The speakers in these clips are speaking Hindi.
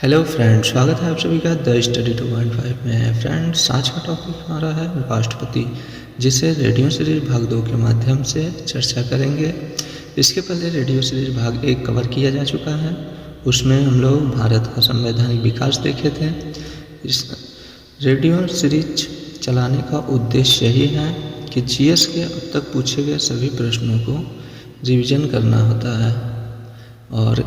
हेलो फ्रेंड्स, स्वागत है आप सभी का द स्टडी 2.5 में। फ्रेंड्स, आज का टॉपिक हमारा है राष्ट्रपति, जिसे रेडियो सीरीज भाग 2 के माध्यम से चर्चा करेंगे। इसके पहले रेडियो सीरीज भाग 1 कवर किया जा चुका है। उसमें हम लोग भारत का संवैधानिक विकास देखे थे। इस रेडियो सीरीज चलाने का उद्देश्य यही है कि जीएस के अब तक पूछे गए सभी प्रश्नों को रिवीजन करना होता है और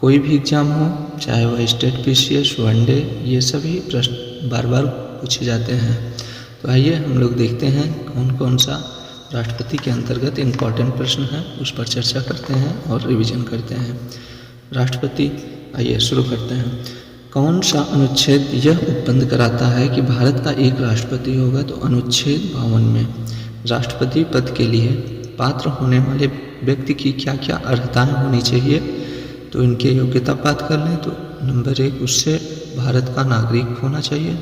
कोई भी एग्ज़ाम हो, चाहे वह स्टेट पीसीएस, वनडे, ये सभी प्रश्न बार बार पूछे जाते हैं। तो आइए हम लोग देखते हैं कौन कौन सा राष्ट्रपति के अंतर्गत इम्पॉर्टेंट प्रश्न है, उस पर चर्चा करते हैं और रिवीजन करते हैं। राष्ट्रपति, आइए शुरू करते हैं। कौन सा अनुच्छेद यह उपबंध कराता है कि भारत का एक राष्ट्रपति होगा? तो अनुच्छेद 52 में राष्ट्रपति पद के लिए पात्र होने वाले व्यक्ति की क्या क्या अर्हताएँ होनी चाहिए, तो इनके योग्यता बात कर लें तो नंबर 1, उससे भारत का नागरिक होना चाहिए।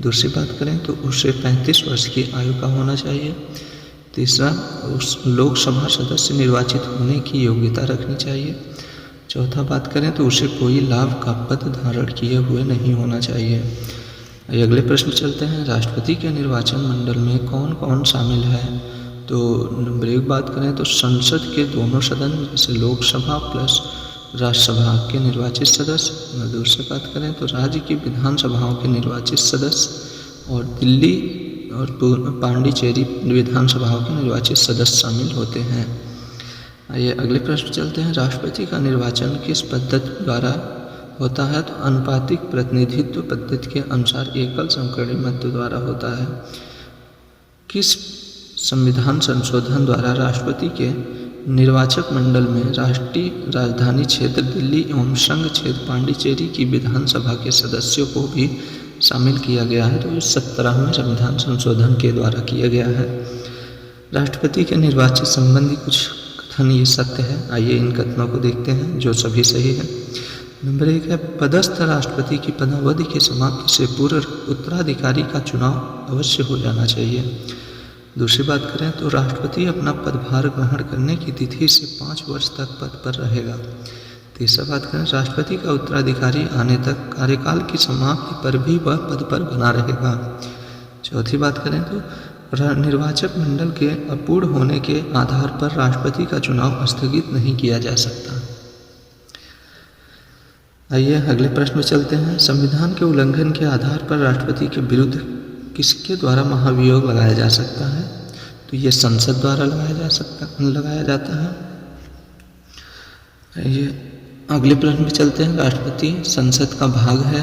दूसरी बात करें तो उससे 35 वर्ष की आयु का होना चाहिए। तीसरा, उस लोकसभा सदस्य निर्वाचित होने की योग्यता रखनी चाहिए। चौथा बात करें तो उसे कोई लाभ का पद धारण किए हुए नहीं होना चाहिए। अगले प्रश्न चलते हैं। राष्ट्रपति के निर्वाचन मंडल में कौन कौन शामिल है? तो नंबर 1 बात करें तो संसद के दोनों सदन, जैसे लोकसभा प्लस राज्यसभा के निर्वाचित सदस्य। और दूसरी बात करें तो राज्य की विधानसभाओं के निर्वाचित सदस्य और दिल्ली और पांडिचेरी विधानसभाओं के निर्वाचित सदस्य शामिल होते हैं। आइए अगले प्रश्न चलते हैं। राष्ट्रपति का निर्वाचन किस पद्धति द्वारा होता है? तो अनुपातिक प्रतिनिधित्व पद्धति के अनुसार एकल समकक्षीय मत द्वारा होता है। किस संविधान संशोधन द्वारा राष्ट्रपति के निर्वाचक मंडल में राष्ट्रीय राजधानी क्षेत्र दिल्ली एवं संघ क्षेत्र पांडिचेरी की विधानसभा के सदस्यों को भी शामिल किया गया है? तो इस 17वें संविधान संशोधन के द्वारा किया गया है। राष्ट्रपति के निर्वाचन संबंधी कुछ कथन ये सत्य है। आइए इन कथनों को देखते हैं जो सभी सही है। नंबर 1 है, पदस्थ राष्ट्रपति की पदावधि की समाप्ति से पूर्व उत्तराधिकारी का चुनाव अवश्य हो जाना चाहिए। दूसरी बात करें तो राष्ट्रपति अपना पदभार ग्रहण करने की तिथि से 5 वर्ष तक पद पर रहेगा। तीसरा बात करें, राष्ट्रपति का उत्तराधिकारी आने तक कार्यकाल की समाप्ति पर भी वह पद पर बना रहेगा। चौथी बात करें तो निर्वाचक मंडल के अपूर्ण होने के आधार पर राष्ट्रपति का चुनाव स्थगित नहीं किया जा सकता। आइए अगले प्रश्न में चलते हैं। संविधान के उल्लंघन के आधार पर राष्ट्रपति के विरुद्ध किसके द्वारा महाभियोग लगाया जा सकता है? तो ये संसद द्वारा लगाया जाता है। ये अगले प्रश्न में चलते हैं। राष्ट्रपति संसद का भाग है।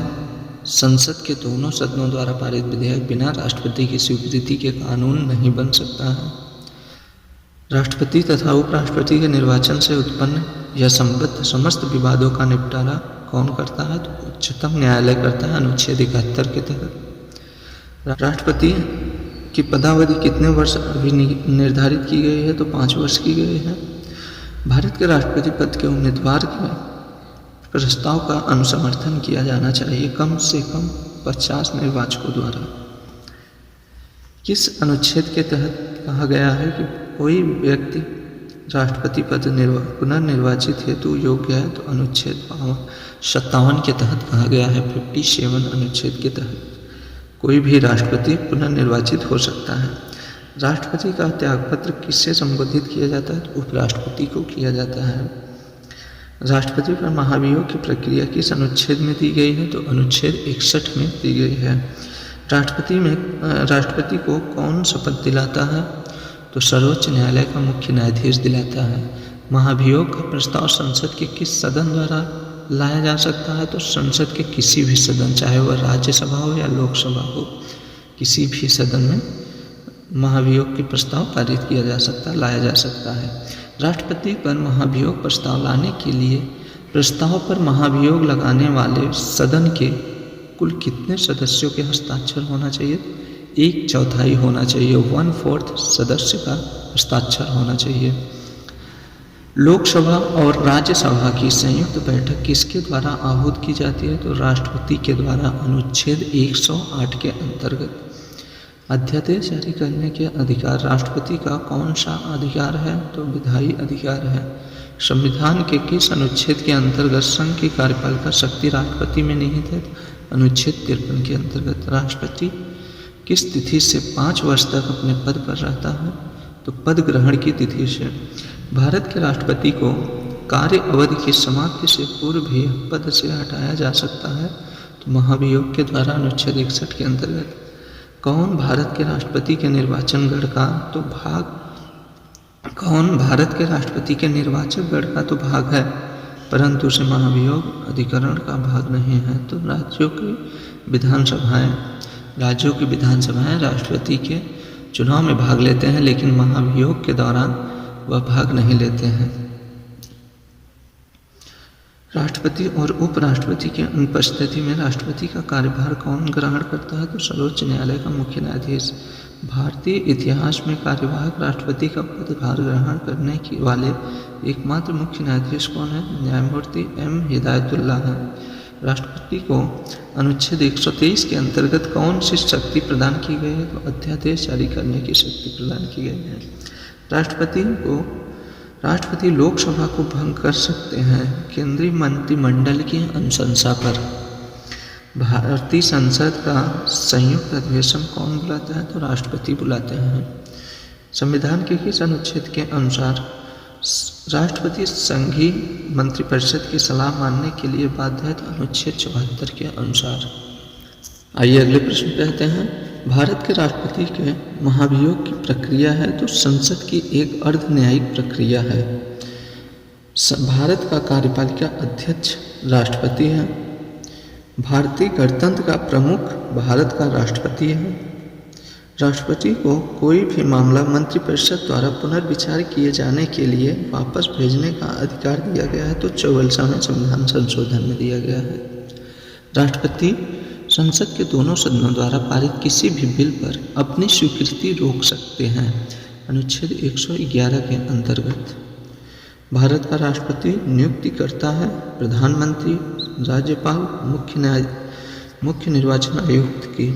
संसद के दोनों सदनों द्वारा पारित विधेयक बिना राष्ट्रपति की स्वीकृति के कानून नहीं बन सकता है। राष्ट्रपति तथा उपराष्ट्रपति के निर्वाचन से उत्पन्न या संबद्ध समस्त विवादों का निपटारा कौन करता है? तो उच्चतम न्यायालय करता है, अनुच्छेद 71 के तहत। राष्ट्रपति की पदावधि कितने वर्ष अभी निर्धारित की गई है? तो 5 वर्ष की गई है। भारत के राष्ट्रपति पद के उम्मीदवार के प्रस्ताव का अनुसमर्थन किया जाना चाहिए कम से कम 50 निर्वाचकों द्वारा। किस अनुच्छेद के तहत कहा गया है कि कोई व्यक्ति राष्ट्रपति पद पुनर्निर्वाचित हेतु योग्य है? तो अनुच्छेद 57 के तहत कहा गया है। 57 अनुच्छेद के तहत कोई भी राष्ट्रपति पुनर्निर्वाचित हो सकता है। राष्ट्रपति का त्यागपत्र किससे संबोधित किया जाता है? तो उपराष्ट्रपति को किया जाता है। राष्ट्रपति पर महाभियोग की प्रक्रिया किस अनुच्छेद में दी गई है? तो अनुच्छेद 61 में दी गई है। राष्ट्रपति को कौन शपथ दिलाता है? तो सर्वोच्च न्यायालय का मुख्य न्यायाधीश दिलाता है। महाभियोग का प्रस्ताव संसद के किस सदन द्वारा लाया जा सकता है? तो संसद के किसी भी सदन, चाहे वह राज्यसभा हो या लोकसभा हो, किसी भी सदन में महाभियोग के प्रस्ताव पारित किया जा सकता है, लाया जा सकता है। राष्ट्रपति पर महाभियोग प्रस्ताव लाने के लिए प्रस्ताव पर महाभियोग लगाने वाले सदन के कुल कितने सदस्यों के हस्ताक्षर होना चाहिए? 1/4 होना चाहिए। 1/4 सदस्य का हस्ताक्षर होना चाहिए। लोकसभा और राज्यसभा की संयुक्त बैठक किसके द्वारा आहूत की जाती है? तो राष्ट्रपति के द्वारा। अनुच्छेद 108 के अंतर्गत अध्यादेश जारी करने के अधिकार राष्ट्रपति का कौन सा अधिकार है? तो विधायी अधिकार है। संविधान के किस अनुच्छेद के अंतर्गत संघ की कार्यपालिका शक्ति राष्ट्रपति में निहित है? अनुच्छेद 53 के अंतर्गत। राष्ट्रपति किस तिथि से 5 वर्ष तक अपने पद पर रहता है? तो पद ग्रहण की तिथि से। भारत के राष्ट्रपति को कार्य अवधि की समाप्ति से पूर्व भी पद से हटाया जा सकता है, तो महाभियोग के द्वारा। अनुच्छेद 61 के अंतर्गत। कौन भारत के राष्ट्रपति के निर्वाचन गण का तो भाग कौन भारत के राष्ट्रपति के निर्वाचक गण का तो भाग है, परंतु उसे महाभियोग अधिकरण का भाग नहीं है? तो राज्यों की विधानसभाएं राष्ट्रपति के चुनाव में भाग लेते हैं, लेकिन महाभियोग के दौरान वह भाग नहीं लेते हैं। राष्ट्रपति और उपराष्ट्रपति की अनुपस्थिति में राष्ट्रपति का कार्यभार कौन ग्रहण करता है? तो सर्वोच्च न्यायालय का मुख्य न्यायाधीश। भारतीय इतिहास में कार्यवाहक राष्ट्रपति का पदभार ग्रहण करने वाले एकमात्र मुख्य न्यायाधीश कौन है? न्यायमूर्ति एम हिदायतुल्लाह है। राष्ट्रपति को अनुच्छेद 123 के अंतर्गत कौन सी शक्ति प्रदान की गई है? तो अध्यादेश जारी करने की शक्ति प्रदान की गई है। राष्ट्रपति लोकसभा को भंग कर सकते हैं केंद्रीय मंत्रिमंडल की अनुशंसा पर। भारतीय संसद का संयुक्त अधिवेशन कौन बुलाता है? तो राष्ट्रपति बुलाते हैं। संविधान के किस अनुच्छेद के अनुसार राष्ट्रपति संघीय मंत्रिपरिषद की सलाह मानने के लिए बाध्य है? तो अनुच्छेद 74 के अनुसार। आइए अगले प्रश्न पे आते हैं। भारत के राष्ट्रपति के महाभियोग की प्रक्रिया है, तो संसद की एक अर्ध न्यायिक प्रक्रिया है। भारत का कार्यपालिका अध्यक्ष राष्ट्रपति है। भारतीय गणतंत्र का प्रमुख भारत का राष्ट्रपति है। राष्ट्रपति को कोई भी मामला मंत्रिपरिषद द्वारा पुनर्विचार किए जाने के लिए वापस भेजने का अधिकार दिया गया है, तो 44वें संविधान संशोधन में दिया गया है। राष्ट्रपति संसद के दोनों सदनों द्वारा पारित किसी भी बिल पर अपनी स्वीकृति रोक सकते हैं, अनुच्छेद 111 के अंतर्गत। भारत का राष्ट्रपति नियुक्ति करता है प्रधानमंत्री, राज्यपाल, मुख्य निर्वाचन आयुक्त की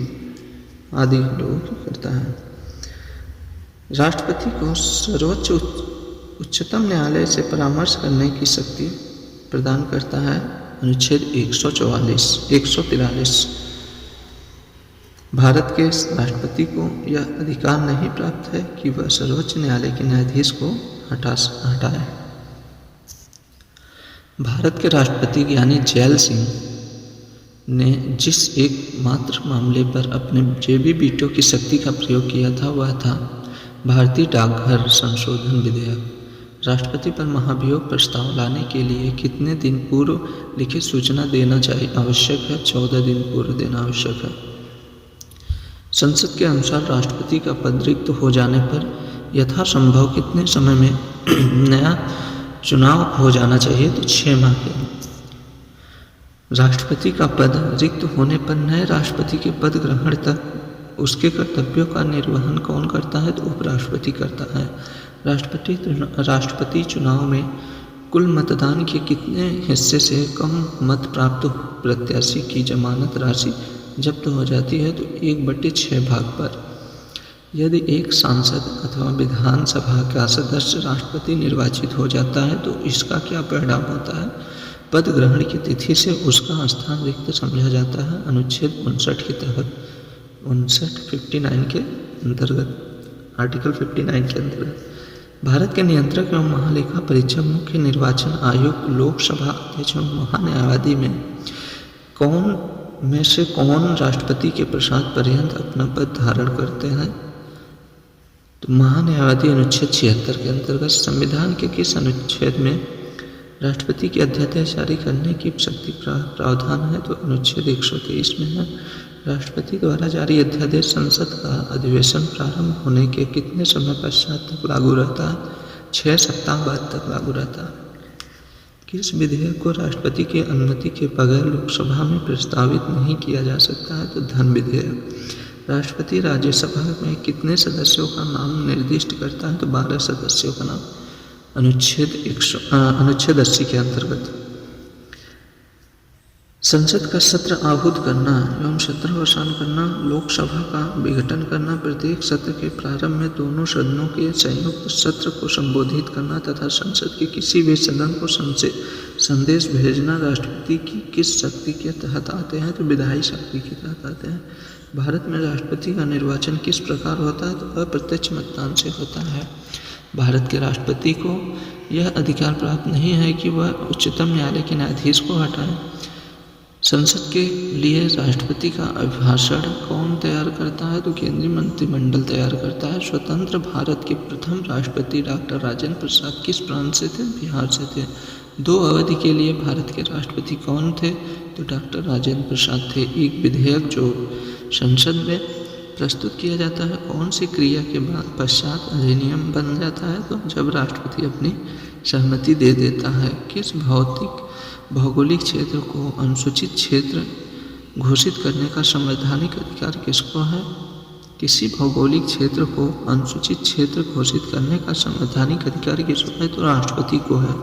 आदि लोगों की करता है। राष्ट्रपति को सर्वोच्च उच्चतम न्यायालय से परामर्श करने की शक्ति प्रदान करता है, अनुच्छेद 143। भारत के राष्ट्रपति को यह अधिकार नहीं प्राप्त है कि वह सर्वोच्च न्यायालय के न्यायाधीश को हटाए। भारत के राष्ट्रपति यानी जैल सिंह ने जिस एकमात्र मामले पर अपने जेबी वीटो की शक्ति का प्रयोग किया था वह था भारतीय डाकघर संशोधन विधेयक। राष्ट्रपति पर महाभियोग प्रस्ताव लाने के लिए कितने दिन पूर्व लिखित सूचना देना आवश्यक है? 14 दिन पूर्व देना आवश्यक है। संसद के अनुसार राष्ट्रपति का पद रिक्त हो जाने पर यथासंभव कितने समय में नया चुनाव हो जाना चाहिए? तो 6 माह के। राष्ट्रपति का पद रिक्त होने पर नए राष्ट्रपति के पद ग्रहण तक उसके कर्तव्यों का निर्वहन कौन करता है? तो उपराष्ट्रपति करता है। राष्ट्रपति चुनाव में कुल मतदान के कितने हिस्से से कम मत प्राप्त प्रत्याशी की जमानत राशि जब्त हो जाती है? तो 1/6 भाग पर। यदि एक सांसद अथवा विधानसभा का सदस्य राष्ट्रपति निर्वाचित हो जाता है तो इसका क्या परिणाम होता है? पद ग्रहण की तिथि से उसका स्थान रिक्त समझा जाता है, अनुच्छेद 59 के तहत। 59 के अंतर्गत, आर्टिकल 59 के अंतर्गत। भारत के नियंत्रक एवं महालेखा परीक्षक, मुख्य निर्वाचन आयुक्त, लोकसभा अध्यक्ष एवं महान्यायवादी में से कौन राष्ट्रपति के प्रसाद पर्यंत अपना पद धारण करते हैं? तो महान्यायवादी, अनुच्छेद 76 के अंतर्गत। संविधान के किस अनुच्छेद में राष्ट्रपति की अध्यादेश जारी करने की शक्ति प्रावधान है? तो अनुच्छेद 123 में है। राष्ट्रपति द्वारा जारी अध्यादेश संसद का अधिवेशन प्रारंभ होने के कितने समय पश्चात तक लागू रहता है? 6 सप्ताह बाद तक लागू रहता है। किस विधेयक को राष्ट्रपति की अनुमति के बगैर लोकसभा में प्रस्तावित नहीं किया जा सकता है? तो धन विधेयक। राष्ट्रपति राज्यसभा में कितने सदस्यों का नाम निर्दिष्ट करता है? तो 12 सदस्यों का नाम, अनुच्छेद 80 के अंतर्गत। संसद का सत्र आहूत करना एवं सत्रावसान करना, लोकसभा का विघटन करना, प्रत्येक सत्र के प्रारंभ में दोनों सदनों के संयुक्त सत्र को संबोधित करना तथा संसद के किसी भी सदन को संदेश भेजना राष्ट्रपति की किस शक्ति के तहत आते हैं? तो विधायी शक्ति के तहत आते हैं। भारत में राष्ट्रपति का निर्वाचन किस प्रकार होता है? तो अप्रत्यक्ष मतदान से होता है। भारत के राष्ट्रपति को यह अधिकार प्राप्त नहीं है कि वह उच्चतम न्यायालय के न्यायाधीश को हटाए। संसद के लिए राष्ट्रपति का अभिभाषण कौन तैयार करता है? तो केंद्रीय मंत्रिमंडल तैयार करता है। स्वतंत्र भारत के प्रथम राष्ट्रपति डॉक्टर राजेंद्र प्रसाद किस प्रांत से थे? बिहार से थे। 2 अवधि के लिए भारत के राष्ट्रपति कौन थे? तो डॉक्टर राजेंद्र प्रसाद थे। एक विधेयक जो संसद में प्रस्तुत किया जाता है कौन सी क्रिया के बाद पश्चात अधिनियम बन जाता है? तो जब राष्ट्रपति अपनी सहमति दे देता है। किस भौगोलिक क्षेत्र को अनुसूचित क्षेत्र घोषित करने का संवैधानिक अधिकार किसको है? किसी भौगोलिक क्षेत्र को अनुसूचित क्षेत्र घोषित करने का संवैधानिक अधिकार किसको है? तो राष्ट्रपति को है।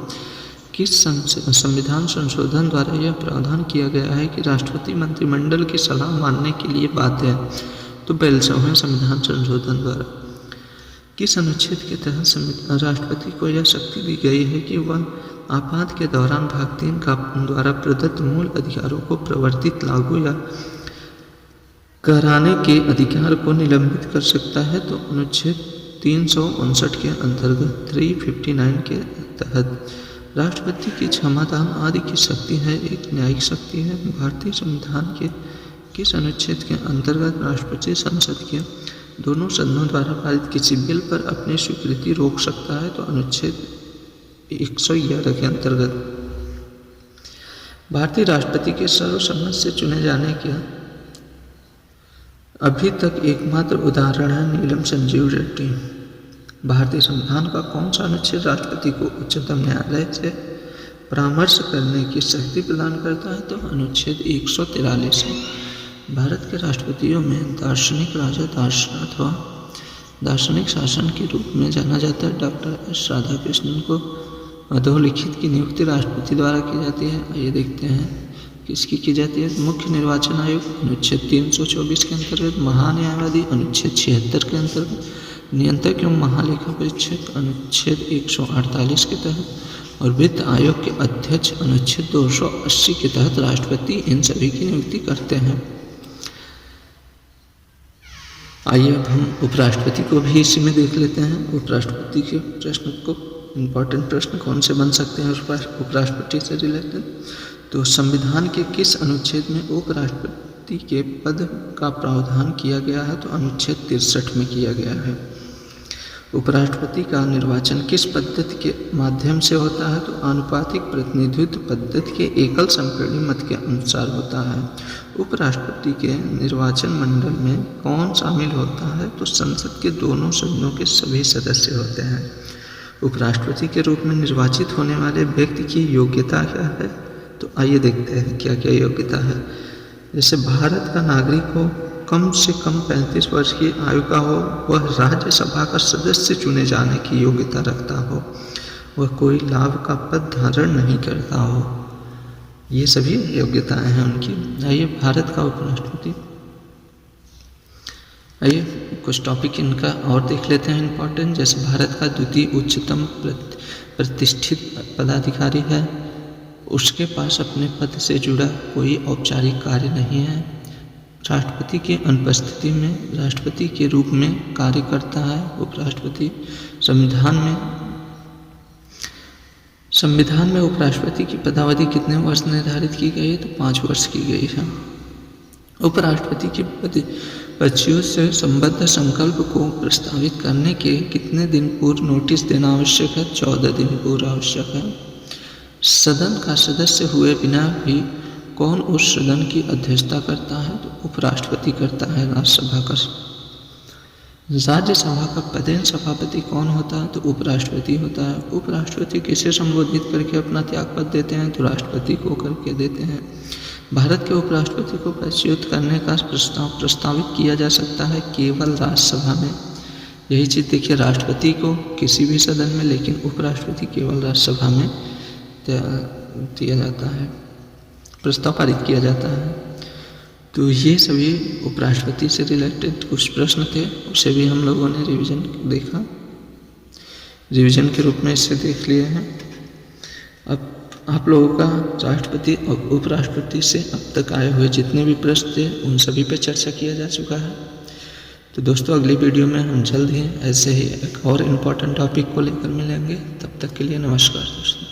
किस संविधान संशोधन द्वारा यह प्रावधान किया गया है कि राष्ट्रपति मंत्रिमंडल की सलाह मानने के लिए बाध्य है? तो 42वें संविधान संशोधन द्वारा। किस अनुच्छेद के तहत राष्ट्रपति को यह शक्ति दी गई है कि वह आपात के दौरान भाग 3 का द्वारा प्रदत्त मूल अधिकारों को प्रवर्तित, लागू या कराने के अधिकार को निलंबित कर सकता है? तो अनुच्छेद 359 के अंतर्गत 359 के तहत राष्ट्रपति की क्षमता आदि की शक्ति है, एक न्यायिक शक्ति है। भारतीय संविधान के किस अनुच्छेद के अंतर्गत राष्ट्रपति संसद के दोनों सदनों द्वारा पारित किसी बिल पर अपनी स्वीकृति रोक सकता है? तो अनुच्छेद 111 के अंतर्गत। भारतीय राष्ट्रपति के सर्वसम्मत से चुने जाने के अभी तक एकमात्र उदाहरण है नीलम संजीव रेड्डी। भारतीय संविधान का कौन सा अनुच्छेद राष्ट्रपति को उच्चतम न्यायालय से परामर्श करने की शक्ति प्रदान करता है? तो अनुच्छेद 143 है। भारत के राष्ट्रपतियों में दार्शनिक राजा अथवा दार्शनिक शासन के रूप में जाना जाता है डॉक्टर एस राधाकृष्णन को अधोलिखित की नियुक्ति राष्ट्रपति द्वारा की जाती है। आइए देखते हैं किसकी की जाती है। मुख्य निर्वाचन आयोग अनुच्छेद 324 के अंतर्गत, महान्यायवादी अनुच्छेद 76 के अंतर्गत, नियंत्रक एवं महालेखा परीक्षक अनुच्छेद 148 के तहत और वित्त आयोग के अध्यक्ष अनुच्छेद 280 के तहत राष्ट्रपति इन सभी की नियुक्ति करते हैं। आइए अब हम उपराष्ट्रपति को भी इसी में देख लेते हैं। उपराष्ट्रपति के प्रश्न को इम्पोर्टेंट प्रश्न कौन से बन सकते हैं उपराष्ट्रपति से रिलेटेड? तो संविधान के किस अनुच्छेद में उपराष्ट्रपति के पद का प्रावधान किया गया है? तो अनुच्छेद 63 में किया गया है। उपराष्ट्रपति का निर्वाचन किस पद्धति के माध्यम से होता है? तो आनुपातिक प्रतिनिधित्व पद्धति के एकल संपीड़ित मत के अनुसार होता है। उपराष्ट्रपति के निर्वाचन मंडल में कौन शामिल होता है? तो संसद के दोनों सदनों के सभी सदस्य होते हैं। उपराष्ट्रपति के रूप में निर्वाचित होने वाले व्यक्ति की योग्यता क्या है? तो आइए देखते हैं क्या क्या योग्यता है। जैसे भारत का नागरिक हो, कम से कम 35 वर्ष की आयु का हो, वह राज्यसभा का सदस्य चुने जाने की योग्यता रखता हो, वह कोई लाभ का पद धारण नहीं करता हो। ये सभी योग्यताएं हैं उनकी। आइए भारत का उपराष्ट्रपति, आइए कुछ टॉपिक इनका और देख लेते हैं इम्पोर्टेंट। जैसे भारत का द्वितीय उच्चतम प्रतिष्ठित पदाधिकारी है, उसके पास अपने पद से जुड़ा कोई औपचारिक कार्य नहीं है। राष्ट्रपति की अनुपस्थिति में राष्ट्रपति के रूप में कार्य करता है उपराष्ट्रपति। संविधान में उपराष्ट्रपति की पदावधि कितने वर्ष निर्धारित की गई है? तो 5 वर्ष की गई है। उपराष्ट्रपति की पदों से संबद्ध संकल्प को प्रस्तावित करने के कितने दिन पूर्व नोटिस देना आवश्यक है? 14 दिन पूर्व आवश्यक है। सदन का सदस्य हुए बिना भी कौन उस सदन की अध्यक्षता करता है? तो उपराष्ट्रपति करता है राज्यसभा का। राज्यसभा का पदेन सभापति कौन होता है? तो उपराष्ट्रपति होता है। उपराष्ट्रपति किसे संबोधित करके अपना त्यागपत्र देते हैं? तो राष्ट्रपति को करके देते हैं। भारत के उपराष्ट्रपति को पदच्युत करने का प्रस्तावित किया जा सकता है केवल राज्यसभा में। यही चीज़ देखिए, राष्ट्रपति को किसी भी सदन में, लेकिन उपराष्ट्रपति केवल राज्यसभा में दिया जाता है। प्रस्ताव पारित किया जाता है। तो ये सभी उपराष्ट्रपति से रिलेटेड कुछ प्रश्न थे, उसे भी हम लोगों ने रिवीजन के रूप में इसे देख लिए हैं। अब आप लोगों का राष्ट्रपति और उपराष्ट्रपति से अब तक आए हुए जितने भी प्रश्न थे उन सभी पर चर्चा किया जा चुका है। तो दोस्तों अगली वीडियो में हम जल्द ही ऐसे ही एक और इम्पोर्टेंट टॉपिक को लेकर मिलेंगे। तब तक के लिए नमस्कार दोस्तों।